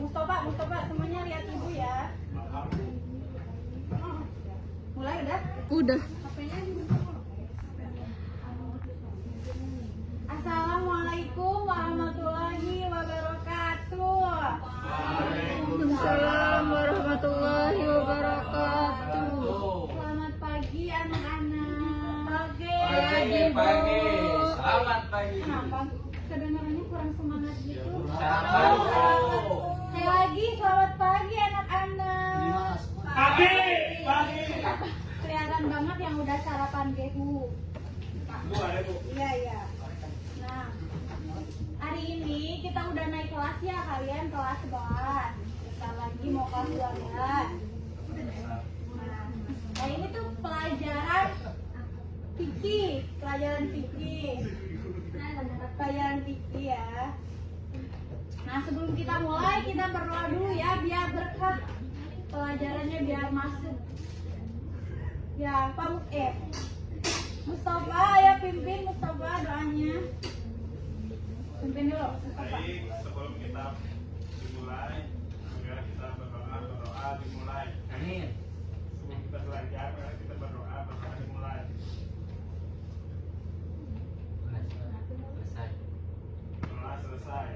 Mustafa, semuanya lihat ibu ya. Mulai udah? Udah. Assalamualaikum warahmatullahi wabarakatuh. Waalaikumsalam warahmatullahi wabarakatuh. Selamat pagi anak-anak. Pagi. Selamat pagi. Kenapa kedengarannya kurang semangat gitu? Selamat. Sekali lagi selamat pagi anak-anak. Pagi. Kelihatan banget yang udah sarapan gehu. Iya. Nah, hari ini kita udah naik kelas ya, kalian kelas 11. Bentar lagi mau kelas 12. Nah, ini tuh pelajaran fikih ya. Nah, sebelum kita mulai kita berdoa dulu ya biar berkah pelajarannya biar masuk. Ya, Pak Mustafa, ya pimpin Mustafa doanya. Pimpin dulu. Baik, sebelum kita dimulai, segera kita berdoa dimulai. Amin. Sebelum kita belajar, mari kita berdoa dimulai. Doa selesai.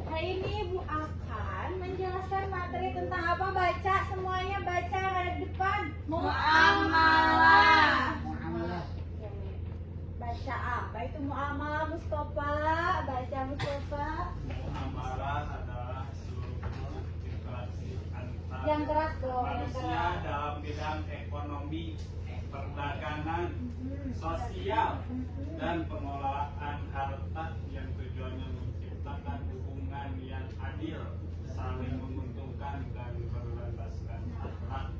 Hari ini Ibu akan menjelaskan materi tentang apa? Baca semuanya, baca ada di depan. Muamalah. Baca apa itu muamalah Mustafa? Baca Mustafa. Muamalah adalah seluruh interaksi antar Yang keras dong, yang manusia keras. dalam bidang ekonomi, perdagangan, sosial, dan pengelolaan harta yang tujuannya menciptakan hubungan yang adil, saling menguntungkan, dan berlandaskan akhlak.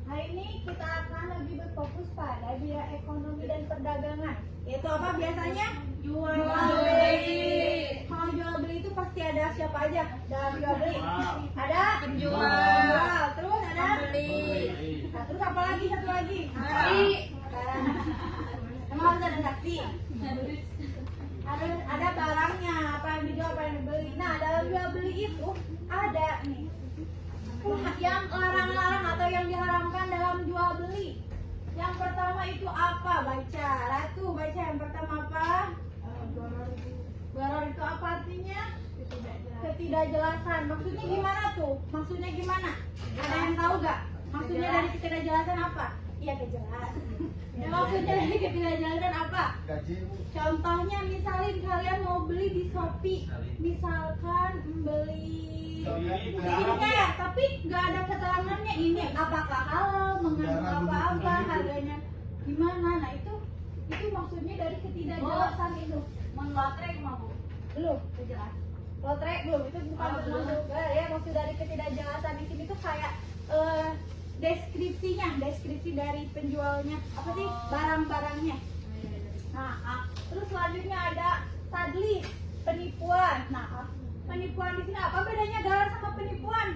Hari ini kita akan lebih berfokus pada bidang ekonomi dan perdagangan. Yaitu apa biasanya? Jual beli. Kalau jual beli itu pasti ada siapa aja dalam jual beli? Ada penjual. Terus ada Beli. Nah, terus apa lagi? Satu lagi. Saksi. Emang harus ada saksi. Ada barangnya, apa yang dijual, apa yang dibeli. Nah, dalam jual beli itu ada nih yang larang-larang atau yang diharamkan dalam jual beli. Yang pertama itu apa? Baca. Ratu, baca yang pertama apa? Gharar itu apa artinya? Ketidakjelasan. Maksudnya gimana tuh? Maksudnya gimana? Ada yang tahu gak? Maksudnya dari ketidakjelasan apa? Iya, kejelasan. Maksudnya dari ketidakjelasan apa? Contohnya misalnya kalian mau beli di Shopee, misalkan beli skincare, tapi nggak ada keterangannya ini apakah halal, mengandung apa-apa, harganya gimana. Nah itu maksudnya dari ketidakjelasan itu. Lotre mau Belum kejelas. Lotre belum, itu bukan termasuk ya. Maksud dari ketidakjelasan di sini tuh kayak deskripsi dari penjualnya, apa sih barang-barangnya. Nah, terus selanjutnya ada tadlis, penipuan. Nah, penipuan di sini apa bedanya gharar sama penipuan?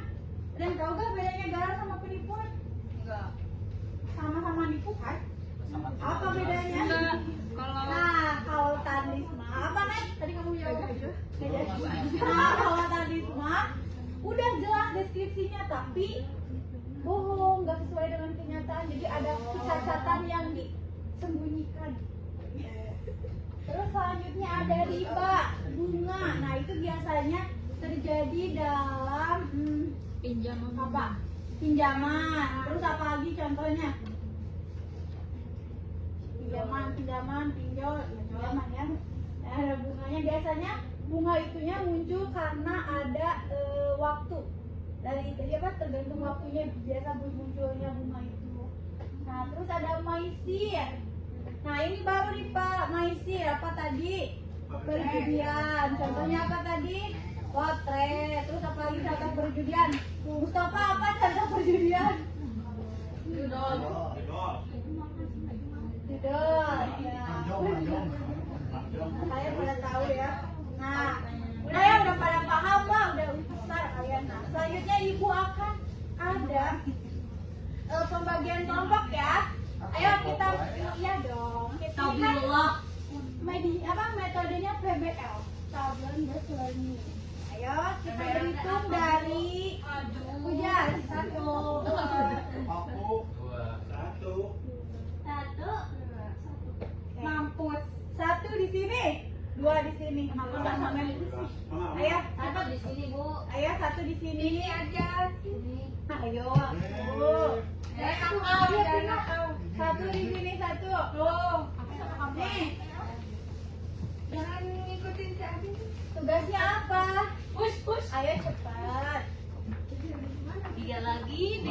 Ada yang tahu gak bedanya gharar sama penipuan? enggak Sama-sama nipu kan? Apa bedanya? Enggak. Kalau tadlis mah apa nih? Tadi kamu jawab. Nah, kalau tadlis mah udah jelas deskripsinya tapi bohong, nggak sesuai dengan kenyataan. Jadi ada kecacatan yang disembunyikan. Terus selanjutnya ada riba, bunga. Nah itu biasanya terjadi dalam Pinjaman. apa? Pinjaman. Terus apa lagi contohnya? Pinjaman, pinjol, pinjaman ya. Nah, ada bunganya. Biasanya bunga itunya muncul karena ada waktu. Jadi apa? Tergantung waktunya biasa munculnya bunga itu. Nah terus ada maisir. Nah ini baru nih Pak, maisir apa tadi? Perjudian. Contohnya apa tadi? Lotre. Terus apa lagi contoh perjudian? Mustafa apa contoh perjudian? Judol. Judol. Ya. Kalian pada tahu ya. Nah, udah pada paham lah, udah besar kalian. Nah, selanjutnya Ibu akan ada pembagian kelompok ya. Ayo kita, iya dong. Kita kan metodenya PBL. Besarnya. Ayo kita berhitung dari Pujar. 1, 1, mampus. 1 di sini, 2 di sini. Ayo, 1 di sini, Bu. ayo 1 di sini. Ini aja. Ayo. Aku Ayo, 1 di sini, 1. Tuh. Nih. Jangan ngikutin si Abi. Tugasnya apa? Push. Ayo cepat. Dia lagi.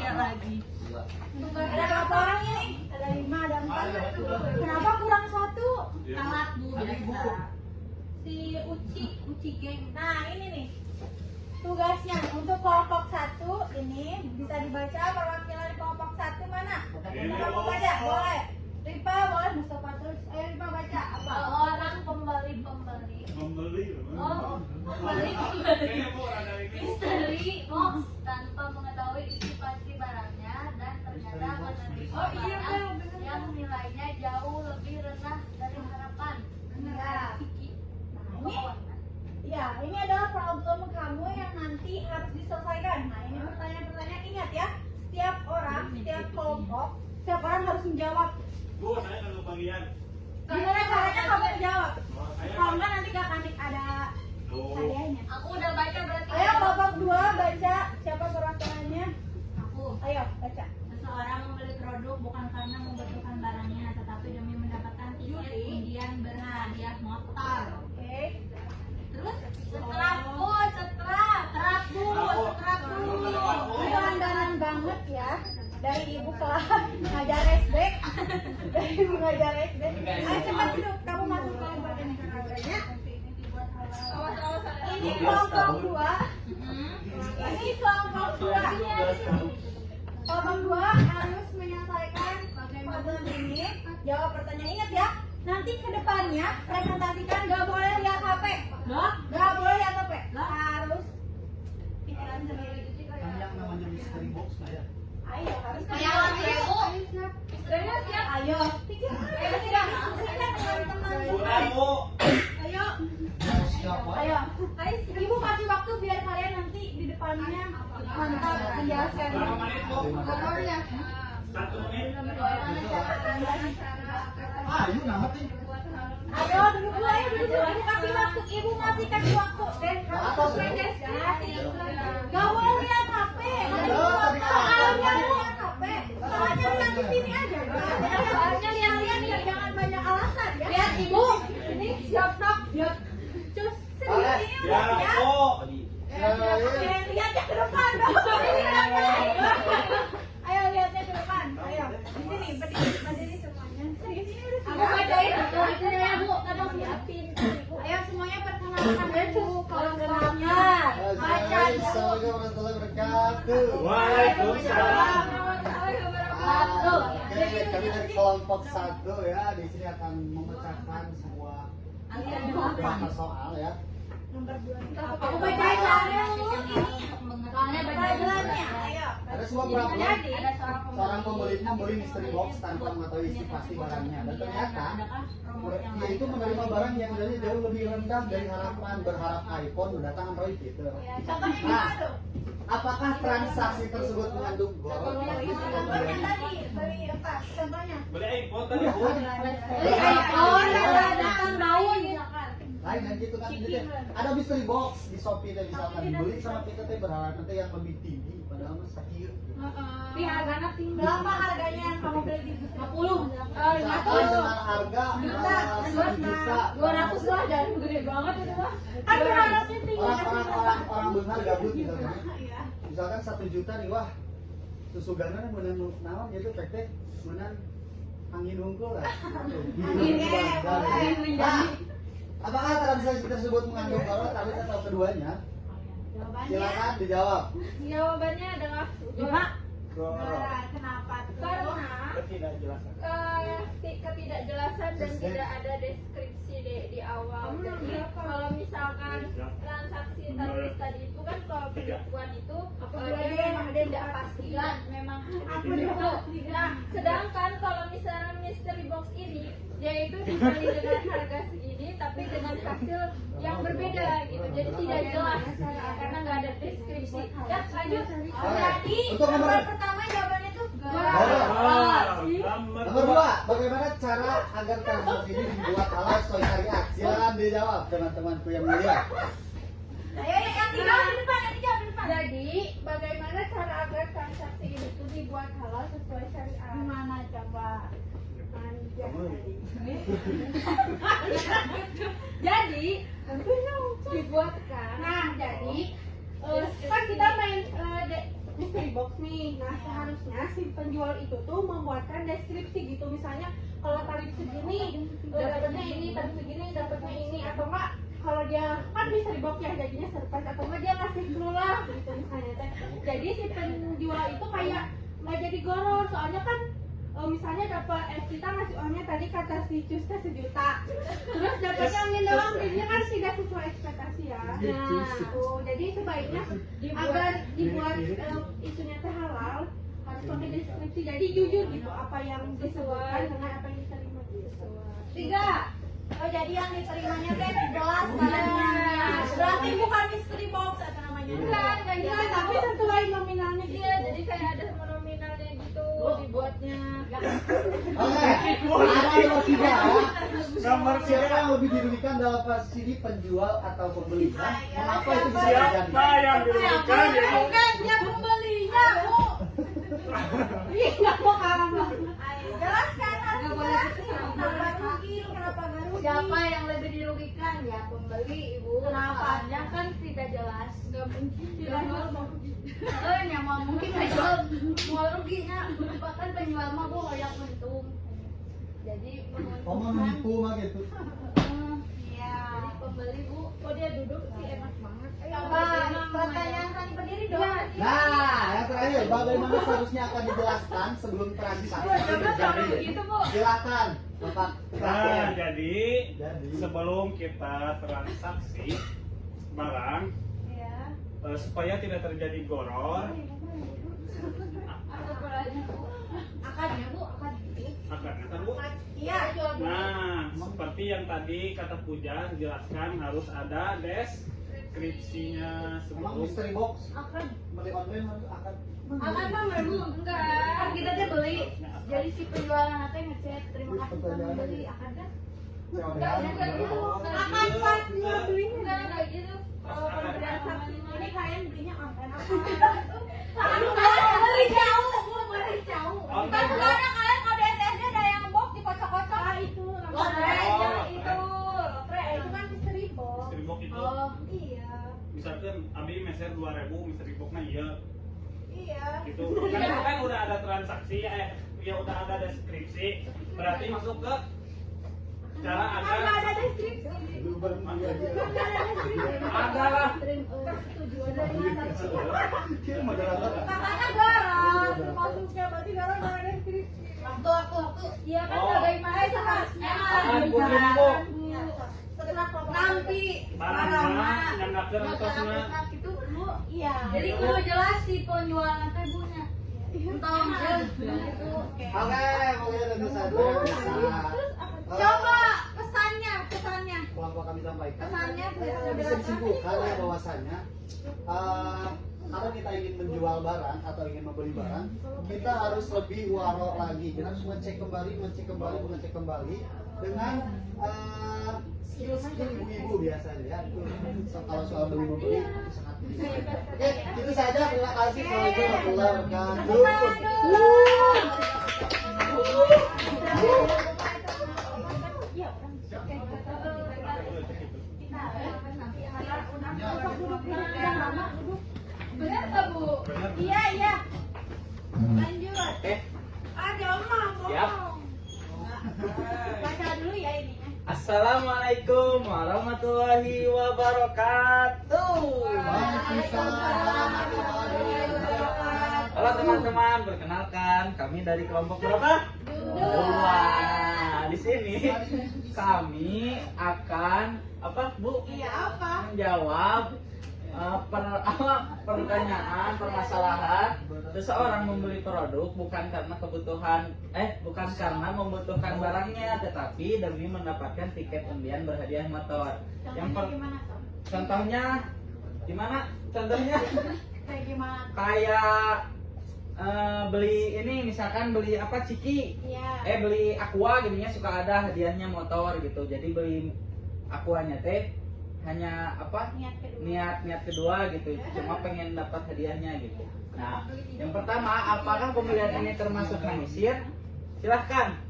Ada berapa orang ini? Ada 5, ada 4. Kenapa kurang 1? Telat, Bu, biasa. Si Uci geng. Nah ini nih tugasnya untuk kelompok 1 ini bisa dibaca perwakilan kelompok 1 mana? Kelompok baca boleh. Ripa boleh, Mustafa terus. Ayo Ripa baca apa? Orang pembeli. Oh, misteri box tanpa mengetahui isi pasti barangnya dan ternyata menerima barang yang nilainya jauh lebih rendah dari harapan. Ya. Ini adalah problem kamu yang nanti harus diselesaikan. Nah, ini pertanyaan-pertanyaan, ingat ya. Setiap orang, setiap kelompok, setiap orang harus menjawab. Bu, saya kalau bagian. Gimana caranya kamu menjawab? Kalau enggak nanti gak akan ada Oh. hadiahnya. Aku udah baca berarti. Ayo kelompok 2 baca siapa perwakilannya. Aku. Ayo baca. Seseorang membeli produk bukan karena membutuhkan barangnya, tetapi demi mendapatkan tiket undian berhadiah motor. Oke. Terus setrap bu. Ini langganan banget ya. Dari ibu kelas ngajar SD. Dari ibu ngajar SD. Ayo cepat duduk. Kamu masuk ke lembar ini harganya. Ini kelompok 2. Ini kelompok 2. Kelompok 2 harus menyelesaikan problem ini. Jawab pertanyaan, ingat ya. Nanti ke depannya presentasikan gak boleh lihat HP. Gak boleh lihat HP. Harus pikiran sendiri. Yang namanya mystery box ya. Ayo harus Ayo pikirkan. Diskusikan dengan teman-teman. Bu. Ayo. Siapa? Ayo. Ibu kasih waktu biar kalian nanti di depannya mantap hiasan. Berapa menit, Bu? Nomornya. 1 menit. Ayo nama nih. Ayo duduk dulu, ayo duduk dulu. Ibu kasih waktu, ibu masih kasih waktu. Gak boleh lihat HP. Soalnya lihat HP. Soalnya lihat di sini aja. Soalnya lihat jangan banyak alasan ya. Lihat ibu. Ini siap sok. Cus serius ini Ya, udah siap. Bu. Oke, lihatnya ke depan dong. Ayo lihatnya ke depan. Ayo di sini berdiri semuanya. Serius ini udah siap. Aku bacain. Ya Bu, kadang siapin. Ayo semuanya perkenalkan dulu kelompoknya. Baca dulu. Assalamualaikum warahmatullahi wabarakatuh. Waalaikumsalam. Oke, kami dari kelompok 1 ya. Di sini akan memecahkan sebuah beberapa soal ya. Nomor 2. Aku bacain dulu. Pelajarannya. Ayo. Ada sebuah problem. Seorang pembeli membeli mystery box tanpa mengetahui isi pasti barangnya dan ternyata dia itu menerima barang yang nilainya jauh lebih rendah dari harapan, berharap iPhone mendatang Android gitu. Contohnya gimana tuh? Apakah transaksi tersebut mengandung gol? Contohnya tadi beli apa? Contohnya. Beli iPhone tadi, Bu. Beli iPhone datang daun. Lain dan gitu kan. Jadi ada mystery box di Shopee dan misalkan dibeli sama kita teh berharap nanti yang lebih tinggi padahal mah sakit. Tapi harganya tinggi. Berapa harganya yang kamu beli di 50? Misalkan dengan harga 1 juta. 200 lah, dan gede banget itu mah. Kan berharapnya tinggi. Orang benar gabut gitu kan. Iya. Misalkan 1 juta nih wah susugana meunang naon gitu teh meunang angin hungkul lah. Angin boleh. Nah, apakah transaksi tersebut mengandung gol atau keduanya? Jawabannya. Silakan dijawab. Jawabannya adalah Kenapa tuh? karena Ketidakjelasan. ketidakjelasan dan tidak ada deskripsi di awal. Jadi kalau misalkan transaksi tertulis tadi itu kan kalau penipuan itu Apabila dia dia memang ada yang tidak tidak pasti pasti. dan memang Apa itu. dia? Nah, sedangkan kalau misalnya mystery box ini dia itu dibeli dengan harga segini tapi dengan hasil yang berbeda gitu, jadi tidak jelas karena nggak ada deskripsi. Ya lanjut. Jadi Untuk nomor- nomor pertama jawabannya tuh Nomor 2, bagaimana cara agar transaksi ini dibuat halal sesuai syariat? Silakan dijawab teman-temanku yang mulia. Ayo yang dijawab di depan, yang dijawab di depan. Jadi bagaimana cara agar transaksi ini tuh dibuat halal sesuai syariat? Gimana coba? Jadi dibuatkan. Nah, jadi kan kita main mystery box nih. Nah, seharusnya si penjual itu tuh membuatkan deskripsi gitu. Misalnya kalau tarif segini dapatnya ini, tarif segini dapatnya ini, atau enggak kalau dia kan mystery box ya jadinya surprise, atau enggak dia ngasih clue lah gitu misalnya teh. Jadi si penjual itu kayak nggak jadi goror, soalnya kan misalnya dapat kita ngasih uangnya tadi kata si Cusnya 1 juta, terus dapatnya angin doang, jadinya kan tidak sesuai ekspektasi ya. Nah, jadi sebaiknya agar dibuat isunya teh halal harus pakai deskripsi, jadi jujur gitu apa yang disebutkan dengan apa yang diterima gitu. 3. Oh, jadi yang diterimanya teh jelas barangnya. Berarti bukan mystery box atau namanya. Bukan, Enggak, tapi sesuai nominalnya gitu. Iya, jadi kayak ada nominalnya gitu dibuatnya. Oke, ada nomor 3. Nomor Siapa yang lebih dirugikan dalam posisi ini, penjual atau pembeli? Hah? Mengapa itu bisa terjadi? Siapa yang dirugikan ya? Bukan dia pembelinya, Bu. Ih, enggak mau kalah. Ayo, jelaskan Atuh. Kenapa rugi? Kenapa gak rugi? Siapa yang lebih dirugikan? Ya pembeli, Ibu. Kenapa? Soalnya kan tidak jelas. Nggak mungkin Tidak jual. mau rugi. Nyaman mungkin penjual mau ruginya, bahkan penjual mah Bu yang untung. Jadi Kamu menipu mah gitu. Iya. jadi pembeli Bu. Oh dia duduk sih enak banget. Coba pertanyaan tadi berdiri dong. Nah, yang terakhir, bagaimana seharusnya akan dijelaskan sebelum transaksi terjadi? Gitu Bu. Silakan, Bapak. Nah, jadi Jadi. sebelum kita transaksi barang, Iya. supaya tidak terjadi goror, Akadnya, Bu, akad gitu. akarnya kan Bu. Iya. Nah, seperti yang tadi kata Puja jelaskan harus ada deskripsinya Emang sebelum. mystery box Akad. beli online harus akan Akad mah Bu. Enggak. Kan kita tuh beli. Jadi si penjual nanti ngechat terima kasih telah beli akadnya. Akad pas jual belinya. Enggak kayak gitu. Kalau pemberian saksi Ini kalian belinya online apa? Kalian beli jauh, Bu, beli jauh. Kan sekarang kalian kode SSD ada yang box dikocok-kocok. Ah, itu. lotre Lotre. itu. Lotre itu kan mystery box. Mystery box itu, Oh, Iya. misalkan Abi meser 2.000, mystery boxnya iya. Iya. Gitu. Kan udah ada transaksi, ya udah ada deskripsi, berarti masuk ke cara Kan nggak agar ada deskripsi. Kan nggak ada deskripsi. ada lah. Persetujuan dari transaksi. Dia moderator. Katanya garang, masuknya berarti garang nggak ada deskripsi. Waktu. Iya kan Oh. bagaimana seharusnya. Nanti Barangnya yang nggak kerentosnya. itu Bu. Iya. Jadi kudu jelas si penjual nanti bunya. Entah gitu. Oke, mungkin tentu saja bisa. Coba pesannya. Kelompok kami sampaikan. Pesannya Bisa disimpulkan ya bahwasanya kalau kita ingin menjual barang atau ingin membeli barang, kita harus lebih waro lagi. Kita harus mengecek kembali dengan skill ibu-ibu biasanya ya. Kalau soal beli membeli itu sangat bisa. Oke, itu saja. Terima kasih. Assalamualaikum warahmatullahi Benar nggak Bu? Iya. Lanjut. Ada mah Siap. Baca dulu ya ininya. Assalamualaikum warahmatullahi wabarakatuh. Halo teman-teman, perkenalkan kami dari kelompok berapa? Dua. Nah, di sini kami akan apa Bu? Iya apa? Menjawab pertanyaan permasalahan seseorang membeli produk bukan karena bukan karena membutuhkan barangnya, tetapi demi mendapatkan tiket undian berhadiah motor. Gimana tuh? Contohnya gimana? Contohnya Kayak gimana? kayak beli ini, misalkan beli apa, Ciki, Iya. beli Aqua gininya suka ada hadiahnya motor gitu. Jadi beli Aquanya teh hanya apa, niat kedua gitu, cuma pengen dapat hadiahnya gitu. Nah, yang pertama, apakah pembelian ini termasuk menyisir? Silahkan.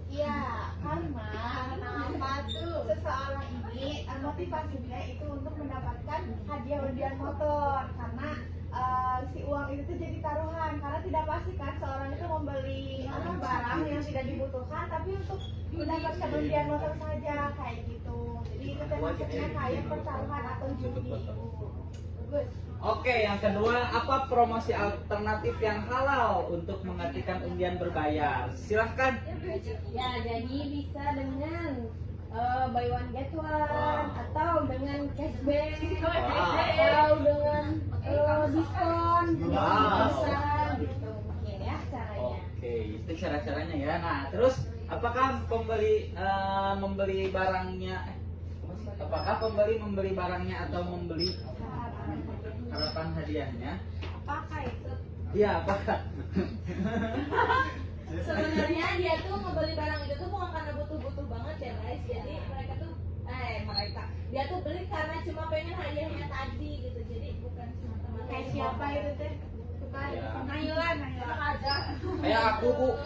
Iya, karena apa tuh seseorang ini motivasinya itu untuk mendapatkan hadiah undian motor, karena si uang itu tuh jadi taruhan, karena tidak pasti kan seorang itu membeli barang yang tidak dibutuhkan tapi untuk mendapatkan undian motor saja kayak gitu. Jadi itu termasuknya kayak pertaruhan atau judi. Bagus. Oke, yang kedua, apa promosi alternatif yang halal untuk menggantikan undian berbayar? Silahkan. Ya, jadi bisa dengan buy one get one, atau dengan cashback, atau dengan diskon, bisa gitu mungkin ya caranya. Oke, itu cara-caranya ya. Nah, terus apakah membeli barangnya atau membeli harapan hadiahnya? Apakah itu? Iya, apakah? Sebenarnya dia tuh ngebeli barang itu tuh bukan karena butuh-butuh banget ya guys. Jadi dia tuh beli karena cuma pengen hadiahnya tadi gitu. Jadi bukan semata-mata Kayak siapa itu teh? Suka Ya. Nailan aja. Kayak aku, Bu.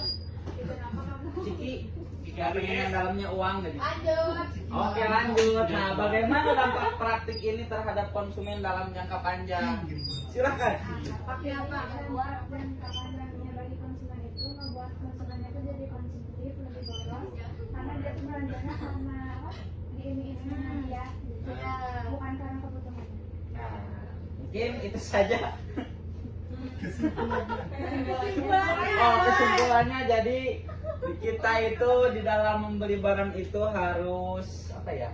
Itu nama kamu. Ciki. Pengen yang dalamnya uang jadi. Lanjut. Oke, lanjut. Nah, bagaimana dampak praktik ini terhadap konsumen dalam jangka panjang? Silahkan. Pakai apa? Buat jangka panjangnya bagi konsumen itu membuat konsumen itu jadi konsumtif, lebih boros karena dia tuh belanjanya karena apa, diiming-iming hadiah gitu. Bukan karena kebutuhan. Nah, mungkin itu saja. Kesimpulannya jadi kita itu di dalam membeli barang itu harus apa ya?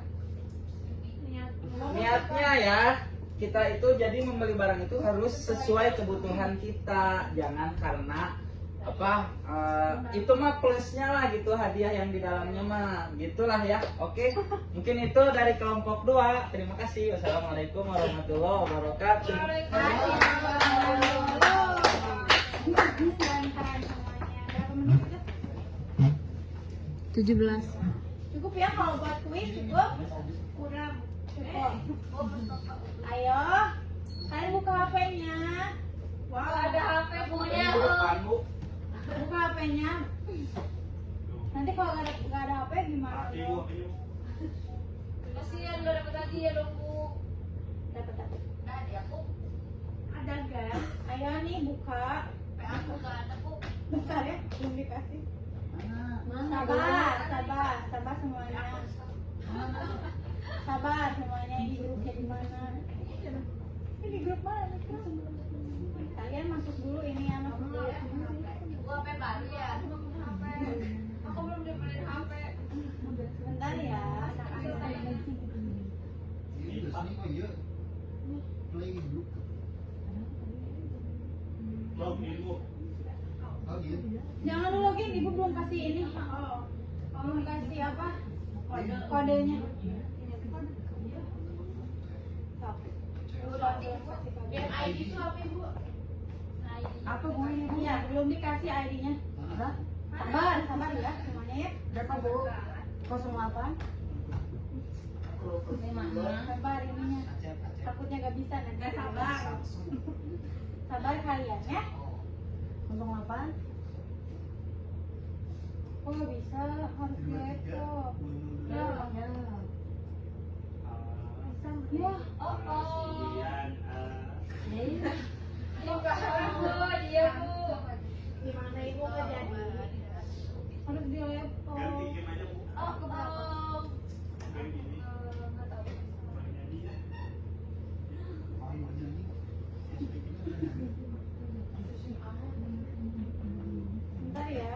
Niatnya ya. Kita itu jadi membeli barang itu harus sesuai kebutuhan kita, jangan karena apa itu mah plusnya lah gitu, hadiah yang di dalamnya mah gitulah ya. Oke, mungkin itu dari kelompok 2. Terima kasih. Wassalamualaikum warahmatullahi wabarakatuh. Keren semuanya. Berapa menit itu? 17. Cukup ya kalau buat kuis cukup? Kurang. Cukup. Ayo, kalian buka HP-nya. Ada HP punya Bu. Buka HP-nya. Nanti kalau nggak ada HP gimana? Kasihan gak dapet hadiah dong Bu. Dapat. Tadi aku Ada kan? Ayo nih buka. aku gak ada Bu. Bentar ya, belum dikasih. Mana Sabar semuanya. Sabar semuanya, di grupnya di mana? Ini di grup mana? Kalian masuk dulu ini ya, masuk dulu. Gua HP baru ya. Aku belum dibeliin HP. Sebentar ya. Jangan lu login, ibu belum kasih ini. Belum kasih apa? Kodenya. Yang ID itu apa Bu? Apa bu ini? Iya, belum dikasih ID-nya. Sabar ya semuanya ya. Berapa Bu? 08. Sabar ininya. Takutnya gak bisa nanti. Sabar kalian ya. 08. Kok gak bisa? Harus laptop. Ya. Ya. Dia Bu. Gimana ibu nggak jadi? Harus di laptop. Oh, belum. Bentar ya.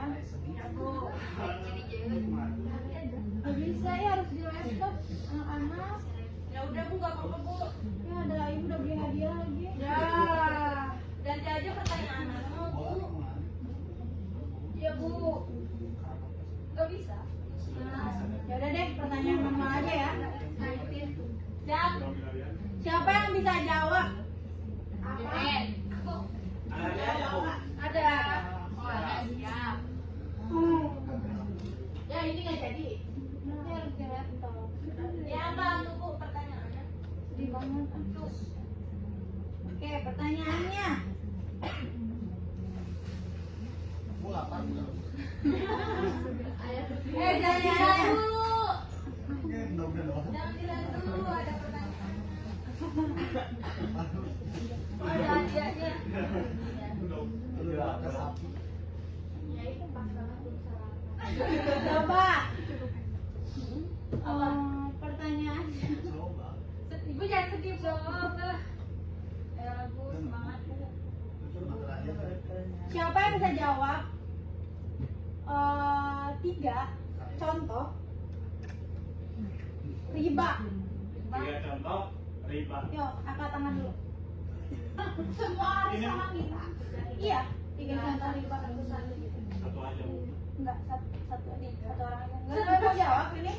Gak bisa ya, harus di laptop. Anak-anak. Ya udah Bu, gak apa-apa Bu. Ya ada ibu udah beli Siapa yang bisa jawab? Ada aja Bu. Ada. Oh, ada siap. Ya ini nggak jadi. Nanti harus dilihat toh. Ya apa tuh Bu pertanyaannya? Sedih banget. Oke, pertanyaannya. Gua lapar udah. Jangan jalan dulu. Mudah-mudahan. Jangan jalan dulu. Ada pertanyaan. Oh, ada hadiahnya. Lu pakai sapi. Ya itu pas banget tuh sarapan. Coba. Pertanyaan. Coba. Ibu jangan sedih jawab lah. Ya Bu, semangat Bu. Coba terakhir. Siapa yang bisa jawab? 3 contoh riba. 3 contoh riba. Yuk, angkat tangan dulu. Semua harus sama kita. Iya, 3 contoh riba. Satu aja Bu. Enggak, satu orang aja. Enggak mau jawab ini.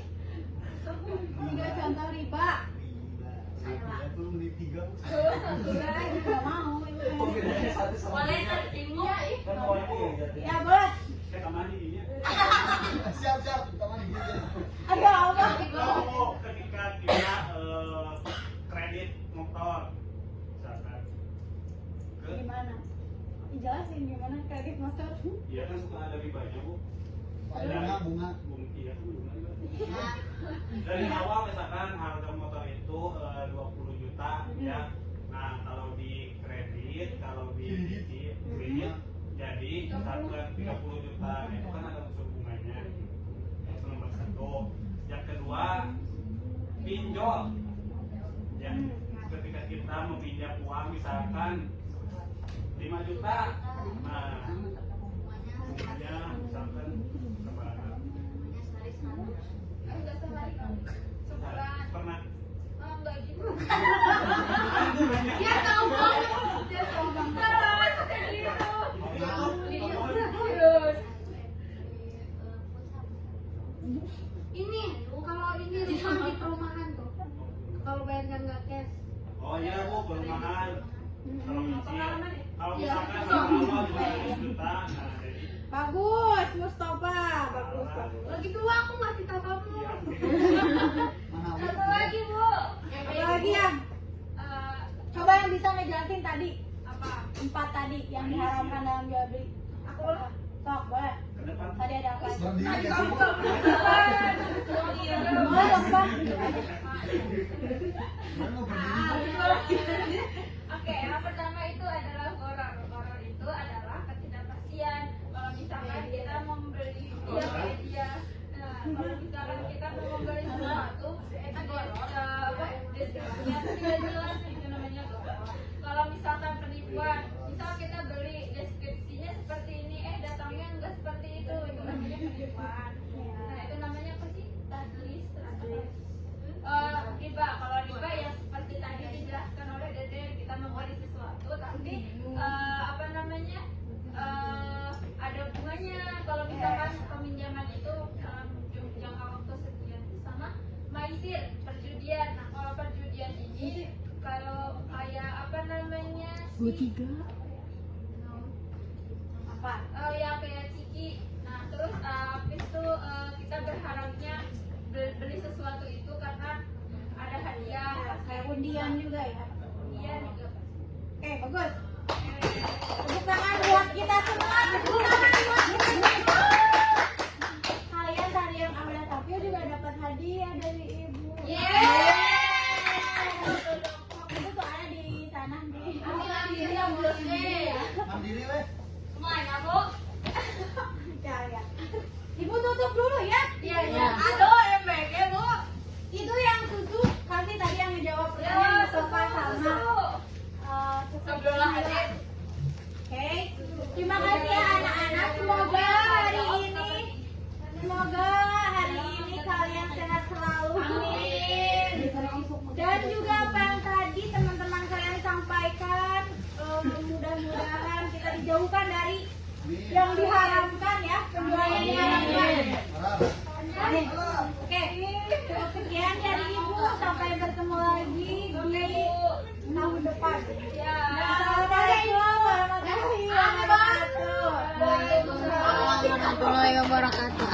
3 contoh riba. Saya tuh menit 3. Lagi nggak mau. Oh, bedanya satu sama Boleh tiga. tertimu. Kan awalnya ya jadi. Ya boleh. Saya kemana ini? Siap, teman gitu. Ayo apa? Oh, ketika kita kredit motor, misalkan ke, Gimana? Jelasin gimana kredit motor? iya kan suka ada ribanya Bu. Bunga. Iya kan bunga juga. Dari awal misalkan harga motor itu 20 juta ya. Nah kalau di kredit, kalau di kredit jadi misalkan 30 juta itu kan ada unsur bunganya. Itu nomor 1. Yang kedua pinjol. Ya, ketika kita meminjam uang misalkan 5 juta, nah bunganya misalkan seberapa? Enggak sehari kali. Sebulan. Pernah? Oh, enggak gitu. Dia tahu banget. Dia tahu banget. Serius. Ini kalau ini rumah di perumahan tuh. Kalau bayarkan nggak cash. Oh iya Bu, perumahan. Kalau Pengalaman ya? kalau Iya. misalkan awal 15 juta, nah jadi Bagus, Mustafa. Bagus. Lagi dua aku ngasih tahu kamu. iya. Mana Satu lagi Bu. Apa lagi yang? Eh, Coba yang bisa ngejelasin tadi. apa? 4 tadi yang diharamkan dalam jual beli. Aku lah. Sok, boleh. Ke depan. Tadi ada apa aja? berdiri ke sini. Oh iya. Boleh dong, Bang. Duduk aja. Mana mau berdiri? Oke, yang pertama itu adalah goror. Goror itu adalah ketidakpastian. Kalau misalkan kita membeli dia. Nah, kalau misalkan kita mau membeli sesuatu, deskripsinya tidak jelas, itu namanya goror. Kalau misalkan penipuan, misal kita beli deskripsinya seperti ini, datangnya enggak seperti itu namanya penipuan. Nah, itu namanya apa sih? Tadlis. Riba. Kalau riba yang seperti tadi dijelaskan oleh Dede, kita membeli sesuatu tapi apa namanya ada bunganya. Kalau misalkan peminjaman itu dalam jangka waktu sekian, sama maisir, perjudian. Nah, kalau perjudian ini kalau kayak apa namanya Apa? yang kayak ciki. Nah, terus habis itu kita berharapnya beli sesuatu itu karena ada hadiah. Kayak undian juga ya. Undian juga. Oke, bagus. Tepuk tangan buat kita semua. Tepuk tangan buat kita semua. Kalian tadi yang Amanda Tapio juga dapat hadiah dari ibu. Itu tuh ada di sana di. Ambil yang belum Mandiri weh. Mana Bu? Ya. Ibu tutup dulu ya. Iya. Aduh, MBG Bu. Itu yang susu kasih tadi yang ngejawab pertanyaan Mustafa sama Astagfirullahaladzim. Oke, terima kasih ya anak-anak. Semoga hari ini kalian sehat selalu. Amin. Dan juga apa yang tadi teman-teman kalian sampaikan, mudah-mudahan kita dijauhkan dari yang diharamkan ya, penjualan yang diharamkan. Oke, cukup sekian dari ibu. Sampai bertemu lagi. warahmatullahi wabarakatuh.